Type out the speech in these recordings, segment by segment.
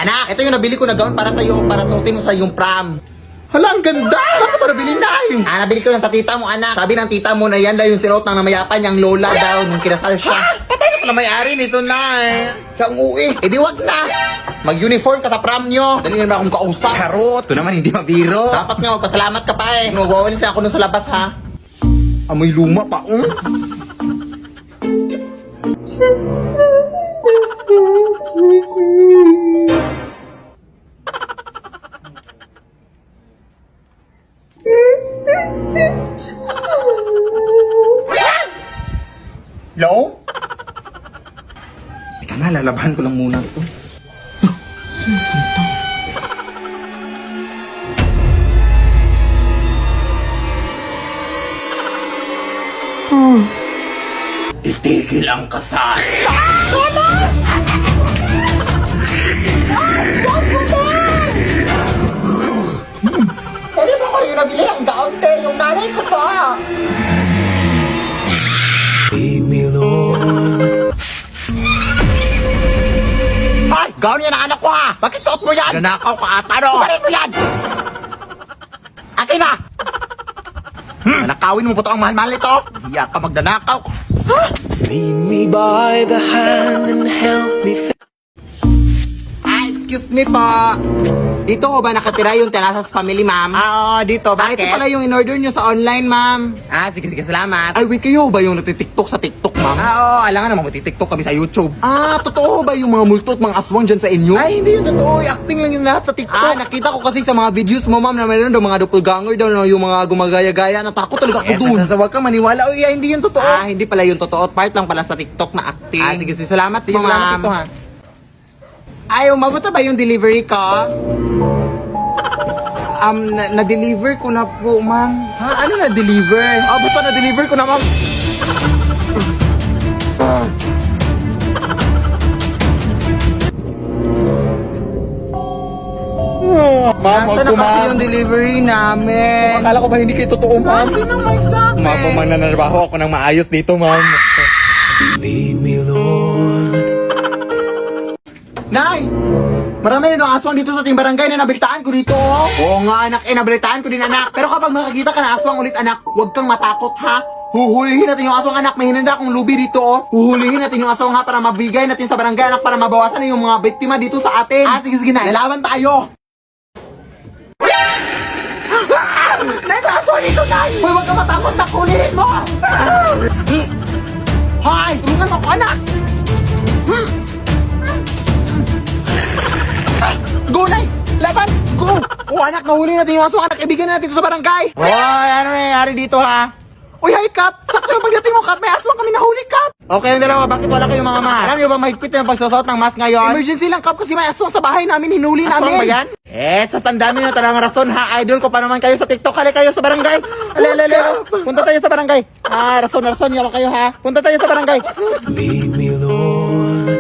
Anak, ito yung nabili ko na gown para sa'yo, para suotin mo sa yung prom. Hala, ang ganda! Saan mo ito nabili, Nay? Nabili ko yan sa tita mo, anak. Sabi ng tita mo na yan daw yung sinuot ng namayapan niyang lola daw nung kinasal siya. Patay na pala may-ari nito, Nay. Siya ang uwi. Eh, di wag na. Mag-uniform ka sa prom nyo. Dali naman akong kausap. Charot. Ito naman hindi mabiro. Dapat nga, magpasalamat ka pa eh. Nagawalis na ako nun sa labas, ha? Amoy luma pa, Hello? Teka nga, lalabahan ko lang muna ito. Itigil ang kasal. Pwede ba ko yung nabili ng gown, te? Yung nanay ko pa. Lead me, Lord. Ay! Gown yan ang anak ko, ha! Bakit suot mo yan? Nanakaw ka ata, no? Kumarin mo yan! Akin na! Nanakawin mo po ito ang mahal-mahal nito? Hiya ka magnanakaw. Lead me by the hand and help me. Ay, excuse me po. Dito ko ba nakatira yung Telasas family, ma'am? Oo, dito. Bakit? Ito pala yung in-order nyo sa online, ma'am. Sige, salamat. Ay, wait, kayo ba yung nagtitiktok sa TikTok, ma'am? Oo, alangan naman magtitiktok kami sa YouTube. Totoo ba yung mga multo at mga aswang dyan sa inyo? Ay, hindi yun totoo. Acting lang yung lahat sa TikTok. Nakita ko kasi sa mga videos mo, ma'am, na mayroon daw mga doppelganger daw, no, yung mga gumagaya-gaya. Natakot talaga ako dun. Huwag kang maniwala. Uy, hindi yun totoo. Hindi pala yung totoo. Part lang pala sa TikTok na acting. Sige, salamat po, ma'am. Ay, umabot na ba yung delivery ko? Na-deliver ko na po, ma'am. Ha? Ano na-deliver? Basta na-deliver ko na, ma'am. Ma'am, nasaan na kasi yung delivery namin? Akala ko ba hindi kayo totoo, ma'am? Sinong may sabi? Ma'am, kung mananarbaho ako ng maayos dito, ma'am. Lead me, Lord. Nay! Marami rin ang aswang dito sa ating barangay na nabalitaan ko dito. Oo nga, anak. Nabalitaan ko din, anak. Pero kapag makakita ka na aswang ulit, anak, huwag kang matakot, ha? Huhulihin natin yung aswang, anak. May hinanda akong lubi dito, oh. Huhulihin natin yung aswang, ha, para mabigay natin sa barangay, anak, para mabawasan na yung mga biktima dito sa atin. Sige na. Lalaban tayo. Nay, may aswang dito, Nay! Hoy, huwag kang matakot, nak. Hulihin mo! Hoy, tulungan mo ko, anak! Go, Nay! Laban! Go! Anak, nahuli natin yung aswang, anak. Ibigay na natin ito sa barangay. Hoy, ano nangyayari dito, ha? Uy, hi, Kap! Sakto yung pagdating mo, Kap. May aswang kami nahuli, Kap. Okay yung dalawa. Bakit wala kayong mga mask? Alam niyo ba mahigpit na yung pagsusot ng mask ngayon? Emergency lang, Kap, kasi may aswang sa bahay namin. Hinuli namin. Aswang ba yan? Sa tanda nyo na talagang rason, ha? Idol ko pa naman kayo sa TikTok. Hali kayo sa barangay. Alala. Punta tayo sa barangay. Rason. Yawa kayo, ha? Punta tayo sa barangay. Lead me, Lord.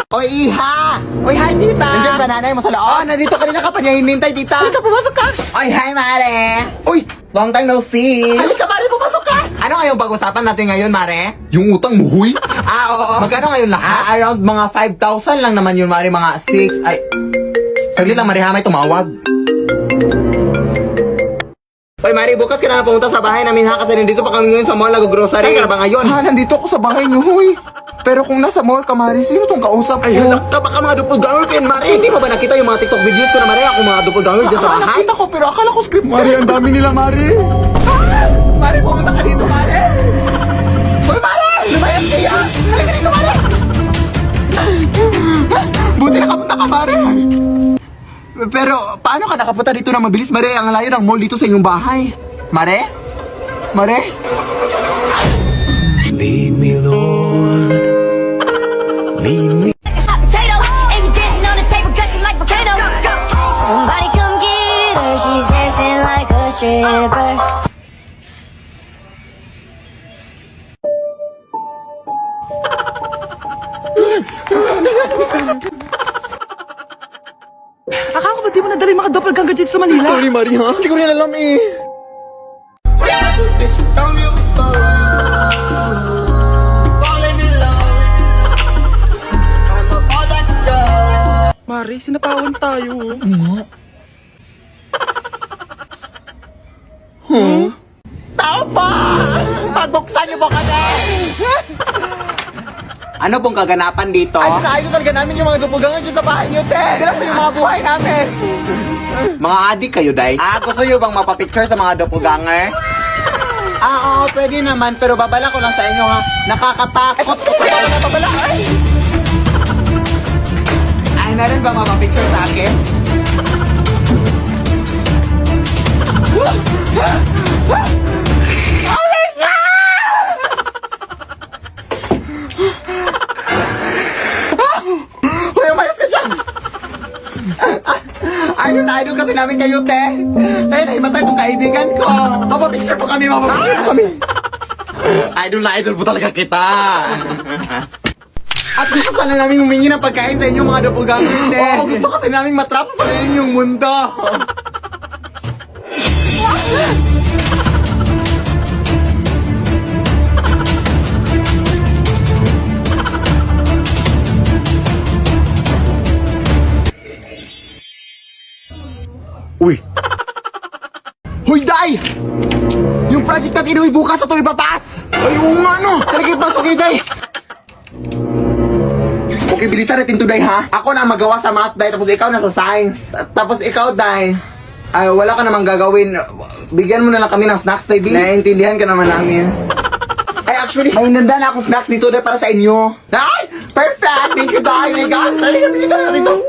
Oy, Iha! Oy, hi, tita! Nandiyan ba nanay mo sa loob? Nandito kanina ka pa niya hinintay, tita. Halika, pumasok ka! Oy, hi, Mare! Uy, long time no see! Halika, Mare, pumasok ka! Ano ngayong pag-usapan natin ngayon, Mare? Yung utang mo, huy? Oo. Magkano ngayon lahat? Around mga 5,000 lang naman yun, Mare. Mga 6, ay... Saglit lang, Mare, ha? May tumawag. Oy, Mari, bukas ka na pumunta sa bahay namin, ha? Kasi nandito pa kami ngayon sa mall, nag-grocery. Saan ka na ba ngayon? Nandito ako sa bahay niyo, huy. Pero kung nasa mall ka, Mari, sino tong kausap ko? Ay, halak ka, baka mga doppelganger kayo, Mari. Hindi mo ba nakita yung mga TikTok videos ko na, Mari? Ako mga doppelganger dyan sa bahay? Nakita ko, pero akala ko script. Mari, ang dami nila, Mari. Mari, pumunta ka dito, Mari. Hoy, Mari! Lumayas kaya! Halika dito, Mari! Buti nakapunta ka, Mari. Pero, paano ka nakapunta dito na mabilis, Mare? Ang layo ng mall dito sa inyong bahay. Mare? Mare? Lead me, Lord. Lead me. Hot potato, and you dancing on the table, gushing like volcano. Somebody come get her, she's dancing like a stripper. Akala ko ba di mo nadali mga doppelganger dito sa Manila? Sorry, Maria. Hindi ko rin alam eh. Mari, Sinapawan tayo. Tao pa! Pagbuksan niyo po kami! Ano pong kaganapan dito? Ay, sinaayos talaga namin yung mga dupugangan dyan sa bahay niyo, te! Sila po yung mga buhay namin! Mga adik kayo, Day? Gusto niyo bang mapapicture sa mga doppelganger? Oo, pwede naman, pero babala ko lang sa inyo, ha? Nakakatakot! Babala! Ay, meron bang mapapicture sa akin? Oh my God! Uy, umayos ka dyan! Idol kasi namin kayo, te. Kaya naimatay itong kaibigan ko. Mapapicture po kami, mapapicture po kami. Idol na idol po talaga kita. At gusto sana namin humingi ng pagkain sa inyo, mga doppelganger, te. Oo, gusto kasi namin matrap sa inyong mundo. Uy! Hoy, Day! Yung project natin inuwi bukas ito ipapas! Ay, oo nga, no! Talagay pasok kayo, Day! Okay, bilisan natin to, Day, ha? Ako na ang magawa sa math, Day, tapos ikaw na sa science. Tapos ikaw, Day, ay, wala ka namang gagawin. Bigyan mo na lang kami ng snacks, baby. Naiintindihan ka naman namin. Ay, actually, may nanda na akong snacks dito, Day, para sa inyo. Day! Perfect! Thank you, Day! Oh my God! Sorry, bilisan natin to!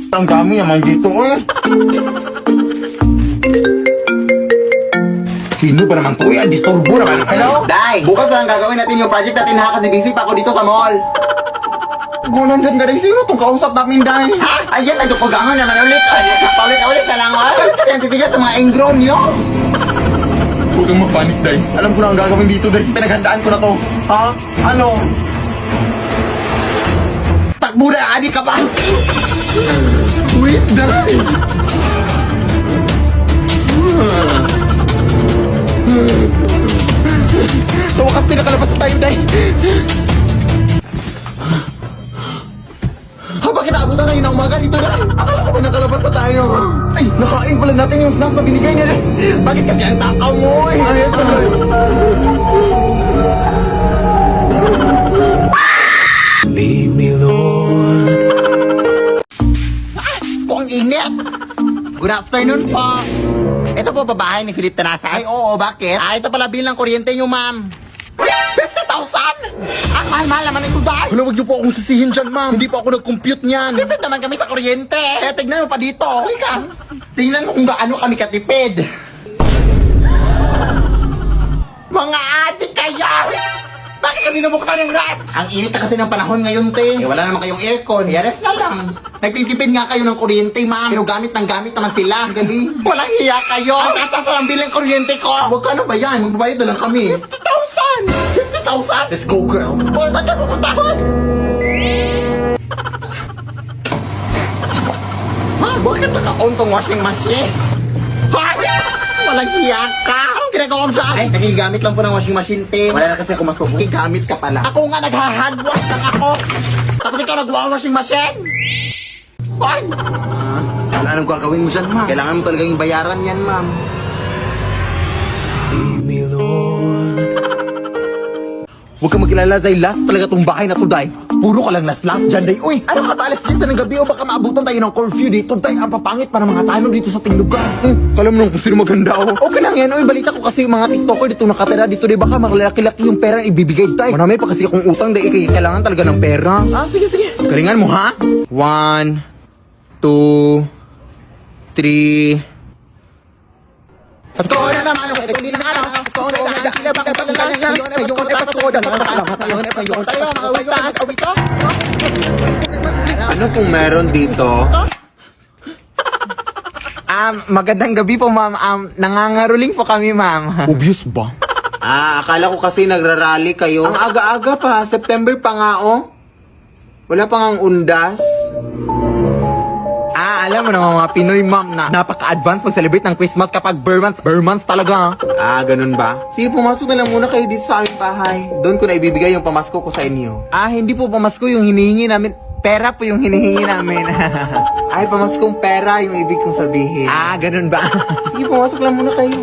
Ang dami naman dito, eh. Sino ba naman to? Disturbo naman. Hello? Day, bukas lang gagawin natin yung project natin, ha? Kasi busy pa ako dito sa mall. Gunan dyan ka rin. Sino itong kausap namin, Day? Ha? Ayan, nagdupugangan naman ulit. Paulit-ulit na lang, ay. Kasi ang titigas sa mga ingrown nyo. Huwag kang mapanik, Day. Alam ko na ang gagawin dito, Day. Pinaghandaan ko na to. Ha? Ano? Takbo na, adik ka pa! Wait, Day! Sa wakas pinakalabas na tayo, Day! Bakit naabutan na yun ang umaga dito, Day? Akala ko ba nakalabas na tayo? Ay, nakain pala natin yung snacks na binigay niya, Day! Bakit kasi ang takaw mo, eh? Ayun, Day! Lead me, Lord. Ang init! Good afternoon po! Ito po babae ni Philip Tanasa. Ay, oo, bakit? Ito pala bilang kuryente nyo, ma'am. 50,000! Ang mahal-mahal naman ito, Day! Wala, wag niyo po akong sisihin dyan, ma'am. Hindi po ako nag-compute niyan. Tipid naman kami sa kuryente. Kaya tignan mo pa dito. Halika. Tingnan mo kung gaano kami katipid. Mga adik kayo! Bakit kami nabuksan yung rep? Ang init na kasi ng panahon ngayon, te. Wala naman kayong aircon. Ref na lang. Nagtitipid nga kayo ng kuryente, ma'am. Pero gamit naman sila. Galing. Walang hiya kayo. Ang tatas ang bilang kuryente ko. Huwag ka na ba yan? Magbabayad na lang kami. 50,000! 50,000? Let's go, girl. Boy, saan ka pupunta? Ma, bakit naka-on tong washing machine? Ha? Walang hiya ka. Anong ginagawa mo dyan? Ay, nagigamit lang po ng washing machine, te. Wala na kasi ako masubo. Gamit ka pala. Ako nga nagha-handwash lang ako. Tapos ikaw nagwa-washing machine. Ay! Wala nang gagawin mo dyan, ma'am. Kailangan mo talaga yung bayaran yan, ma'am. Lead me, Lord. Huwag kang mag-alala, Day. Last talaga tong bahay na to, Day. Puro ka lang last dyan, Day. Uy, ano ka ba? Alas 10 na ng gabi o baka maabutan tayo ng curfew dito, Day. Ang papangit para mga tanong dito sa tinglugan. Alam mo nung kung sino maganda, oh. Okay lang yan. Uy, balita ko kasi yung mga TikToker dito nakatira dito, Day. Baka makalaki-laki yung pera ang ibibigay, Day. Marami pa kasi akong utang, Day. Kailangan talaga ng pera. Sige, sige. Galingan mo, ha? 1, 2, 3... Ito na naman ako. Ito na naman ako. Ito na naman ako. Ito na naman ako. Ano pong meron dito? Magandang gabi po, ma'am. Nangangaruling po kami, ma'am. Obvious ba? Akala ko kasi nagrarally kayo. Ang aga-aga pa. September pa nga, oh. Wala pa ngang undas. Alam mo naman mga Pinoy, ma'am, na napaka-advance mag-celebrate ng Christmas kapag bare months talaga. Ganun ba? Sige, pumasok na lang muna kayo dito sa aming bahay. Doon ko na ibibigay yung pamasko ko sa inyo. Hindi po pamasko yung hinihingi namin. Pera po yung hinihingi namin. Ay, pamaskong pera yung ibig kong sabihin. Ah, ganun ba? Sige, pumasok lang muna kayo.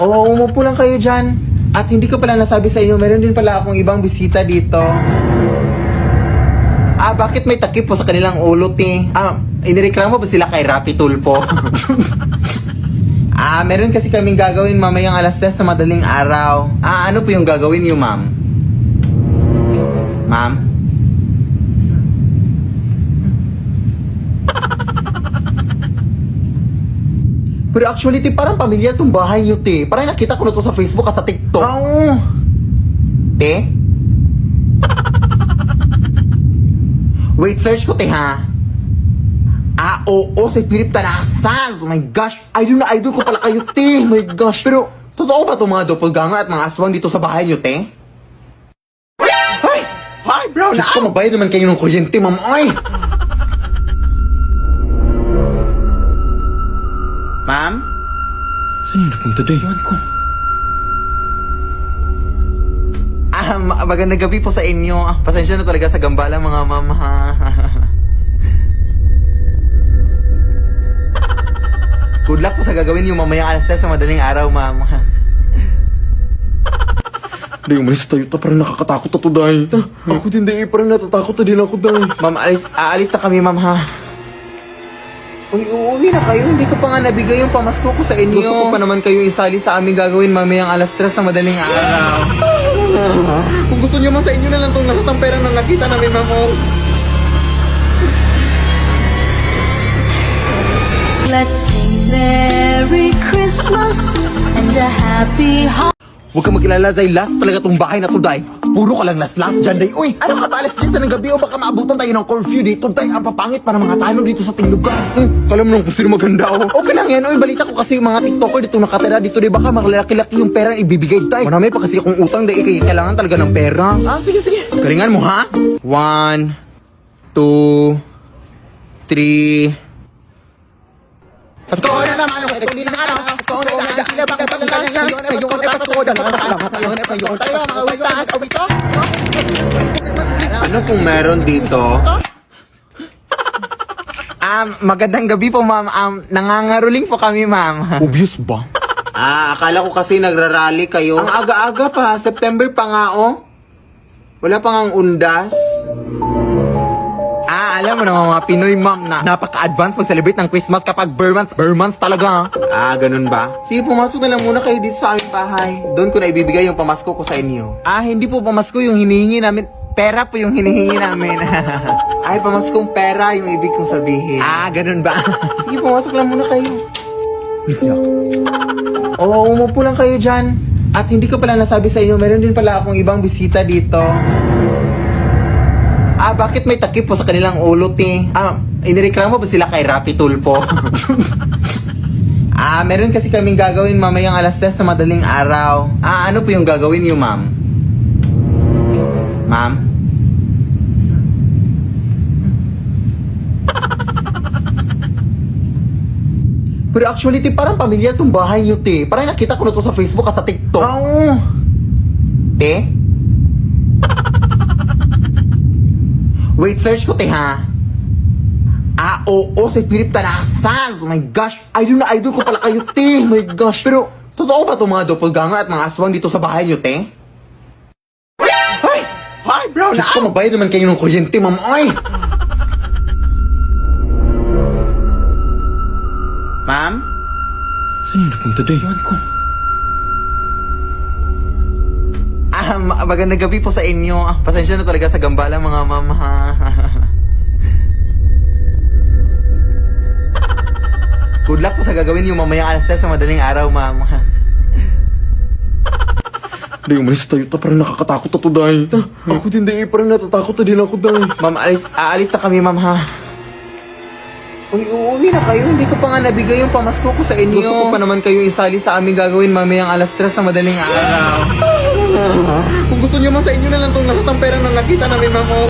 Oo, umupo lang kayo dyan. At hindi ko pala nasabi sa inyo, meron din pala akong ibang bisita dito. Ah, bakit may takip po sa kanilang ulo, ti? Ah, inireklamo ba sila kay Rapi Tulpo? Ah, meron kasi kaming gagawin mamayang alas 10 sa madaling araw. Ah, ano po yung gagawin niyo, ma'am? Ma'am? Pero actually, ti, parang pamilya tong bahay niyo, ti. Parang nakita ko na to sa Facebook at sa TikTok. Oo. Te? Wait, search ko, te, ha? Ah, oo, si Philip Tarasas. Oh my gosh. Idol na idol ko pala kayo, te. Oh my gosh. Pero, totoo ba itong mga doppelganger at mga aswang dito sa bahay niyo, te? Ay! Ay, bro, Diyos ko, mabayad naman kayo ng kuryente, ma'am. Ay! Ma'am? Saan yung napunta day? Iwan ko. Ah, magandang gabi po sa inyo. Ah, pasensya na talaga sa gambala, mga ma'am, ha. Good luck po sa gagawin yung mamayang alas 10 sa madaling araw, ma'am. Day, umalis tayo ta. Parang nakakatakot na to, day. Ako din, day. Parang natatakot na din ako, day. Ma'am, aalis na kami, ma'am, ha. Uy, uuwi na kayo. Hindi ko pa nga nabigay yung pamasko ko sa inyo. Gusto ko pa naman kayo isali sa aming gagawin mamayang alas 3 sa madaling araw. Kung gusto nyo man sa inyo na lang itong lahat ng perang na nakita namin, ma'am. Oh. Let's sing Merry Christmas and a happy holiday. Huwag kang mag-ilala, Day. Last talaga tong bahay na to, Day. Puro ka lang last dyan, Day. Uy, ano ka ba? Alas 10 ng gabi o baka maabutan tayo ng curfew dito, Day. Ang papangit para mga tanong dito sa tinglugan. Alam mo nung kung sino maganda, oh. Okay lang yan. Uy, balita ko kasi yung mga TikToker dito nakatira dito, Day. Baka makalaki-laki yung pera ang ibibigay, Day. Marami pa kasi akong utang, Day. Kailangan talaga ng pera. Ah, sige, sige. Galingan mo, ha? 1, 2, 3... Ito na naman ako. Ito na naman ako. Ito na naman ako. Ito na naman ako. Ito na naman ako. Ano pong meron dito? Magandang gabi po, ma'am. Nangangaruling po kami, ma'am. Obvious ba? Ah, akala ko kasi nagrarally kayo. Ang aga-aga pa. September pa nga, oh. Wala pa ngang undas. Ah, alam mo naman mga Pinoy, ma'am, na napaka-advance mag-celebrate ng Christmas kapag bare months talaga. Ah, ganun ba? Sige, pumasok na lang muna kayo dito sa aming bahay. Doon ko na ibibigay yung pamasko ko sa inyo. Ah, hindi po pamasko yung hinihingi namin. Pera po yung hinihingi namin. Ay, pamaskong pera yung ibig kong sabihin. Ah, ganun ba? Sige, pumasok lang muna kayo. Oo, umupo lang kayo dyan. At hindi ko pala nasabi sa inyo, meron din pala akong ibang bisita dito. Ah, bakit may takip po sa kanilang ulo, ti? Ah, inireklamo ba sila kay Rapi Tulpo? Ah, meron kasi kaming gagawin mamayang alas 10 sa madaling araw. Ah, ano po yung gagawin niyo, ma'am? Ma'am? Pero actually, ti, parang pamilya tong bahay niyo, ti. Parang nakita ko na to sa Facebook at sa TikTok. Oo. Te? Wait, search ko, te, ha? Ah, oo, si Philip Tarasas. Oh my gosh. Idol na idol ko pala kayo, te. Oh my gosh. Pero, totoo ba itong mga doppelganger at mga aswang dito sa bahay niyo, te? Ay! Ay, bro, Diyos ko, mabayad naman kayo ng kuryente, ma'am. Ay! Ma'am? Saan yung napunta, day? Iwan ko. Ah, magandang gabi po sa inyo. Ah, pasensya na talaga sa gambala, mga ma'am, ha. Good luck po sa gagawin yung mamayang alas 10 sa madaling araw, ma'am. Day, umalis tayo ta. Parang nakakatakot na to, day. Ako din, day. Parang natatakot na din ako, day. Ma'am, aalis na kami, ma'am, ha. Uy, uuwi na kayo. Hindi ko pa nga nabigay yung pamasko ko sa inyo. Gusto ko pa naman kayo isali sa aming gagawin mamayang alas 3 sa madaling araw. Kung gusto nyo man sa inyo na lang itong lahat ng perang na nakita namin, ma'am.